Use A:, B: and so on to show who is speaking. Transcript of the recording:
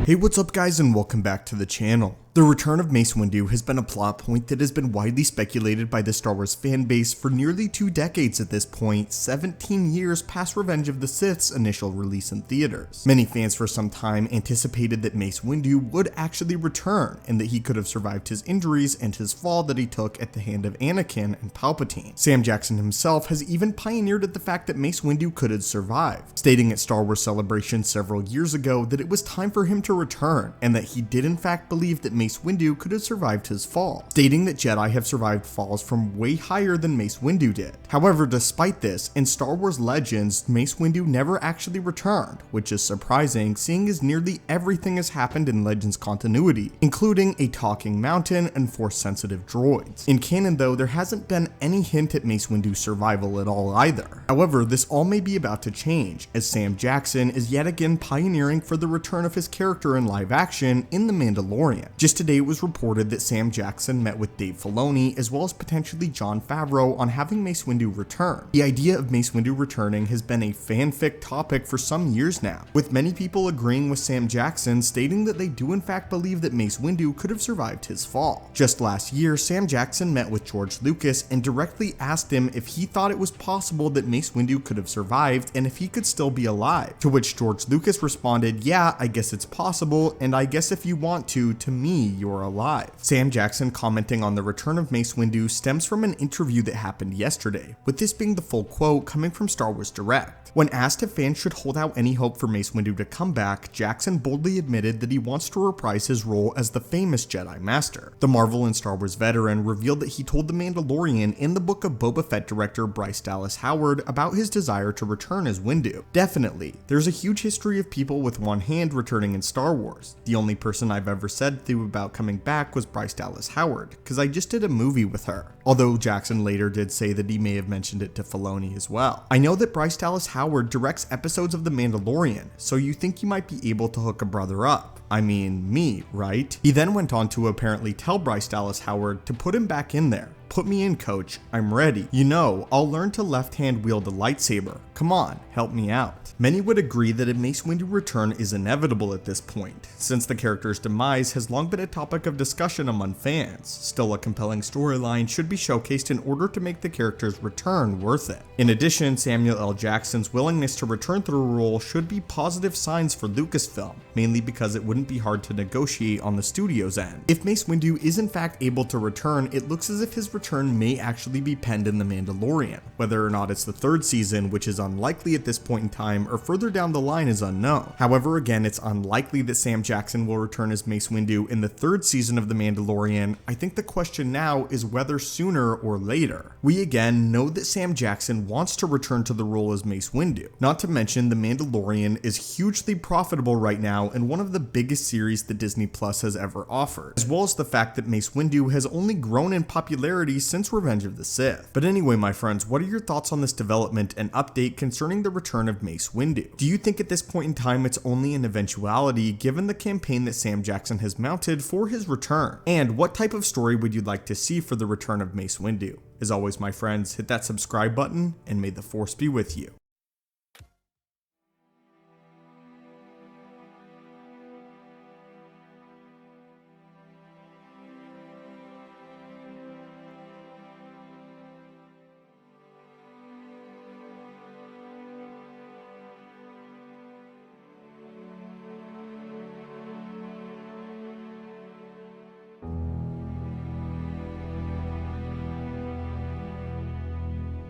A: Hey, what's up guys, and welcome back to the channel. The return of Mace Windu has been a plot point that has been widely speculated by the Star Wars fanbase for nearly 2 decades at this point, 17 years past Revenge of the Sith's initial release in theaters. Many fans for some time anticipated that Mace Windu would actually return, and that he could have survived his injuries and his fall that he took at the hand of Anakin and Palpatine. Sam Jackson himself has even pioneered at the fact that Mace Windu could have survived, stating at Star Wars Celebration several years ago that it was time for him to return, and that he did in fact believe that Mace Windu could have survived his fall, stating that Jedi have survived falls from way higher than Mace Windu did. However, despite this, in Star Wars Legends, Mace Windu never actually returned, which is surprising seeing as nearly everything has happened in Legends continuity, including a talking mountain and force-sensitive droids. In canon though, there hasn't been any hint at Mace Windu's survival at all either. However, this all may be about to change, as Sam Jackson is yet again pioneering for the return of his character in live action in The Mandalorian. Just today it was reported that Sam Jackson met with Dave Filoni as well as potentially Jon Favreau on having Mace Windu return. The idea of Mace Windu returning has been a fanfic topic for some years now, with many people agreeing with Sam Jackson, stating that they do in fact believe that Mace Windu could have survived his fall. Just last year, Sam Jackson met with George Lucas and directly asked him if he thought it was possible that Mace Windu could have survived and if he could still be alive, to which George Lucas responded, "Yeah, I guess it's possible, and I guess if you want to me, you're alive." Sam Jackson commenting on the return of Mace Windu stems from an interview that happened yesterday, with this being the full quote coming from Star Wars Direct. When asked if fans should hold out any hope for Mace Windu to come back, Jackson boldly admitted that he wants to reprise his role as the famous Jedi Master. The Marvel and Star Wars veteran revealed that he told The Mandalorian in the Book of Boba Fett director Bryce Dallas Howard about his desire to return as Windu. Definitely, there's a huge history of people with one hand returning in Star Wars. The only person I've ever said to about coming back was Bryce Dallas Howard, because I just did a movie with her. Although Jackson later did say that he may have mentioned it to Filoni as well. I know that Bryce Dallas Howard directs episodes of The Mandalorian, so you think you might be able to hook a brother up. I mean, me, right? He then went on to apparently tell Bryce Dallas Howard to put him back in there. "Put me in, coach. I'm ready. You know, I'll learn to left-hand wield a lightsaber. Come on, help me out." Many would agree that a Mace Windu return is inevitable at this point, since the character's demise has long been a topic of discussion among fans. Still, a compelling storyline should be showcased in order to make the character's return worth it. In addition, Samuel L. Jackson's willingness to return to the role should be positive signs for Lucasfilm, mainly because it wouldn't be hard to negotiate on the studio's end. If Mace Windu is in fact able to return, it looks as if his return may actually be penned in The Mandalorian. Whether or not it's the 3rd season, which is unlikely at this point in time, or further down the line is unknown. However, again, it's unlikely that Sam Jackson will return as Mace Windu in the 3rd season of The Mandalorian. I think the question now is whether sooner or later. We again know that Sam Jackson wants to return to the role as Mace Windu. Not to mention, The Mandalorian is hugely profitable right now and one of the biggest series that Disney Plus has ever offered, as well as the fact that Mace Windu has only grown in popularity since Revenge of the Sith. But anyway, my friends, what are your thoughts on this development and update concerning the return of Mace Windu? Do you think at this point in time it's only an eventuality given the campaign that Sam Jackson has mounted for his return? And what type of story would you like to see for the return of Mace Windu? As always, my friends, hit that subscribe button and may the Force be with you.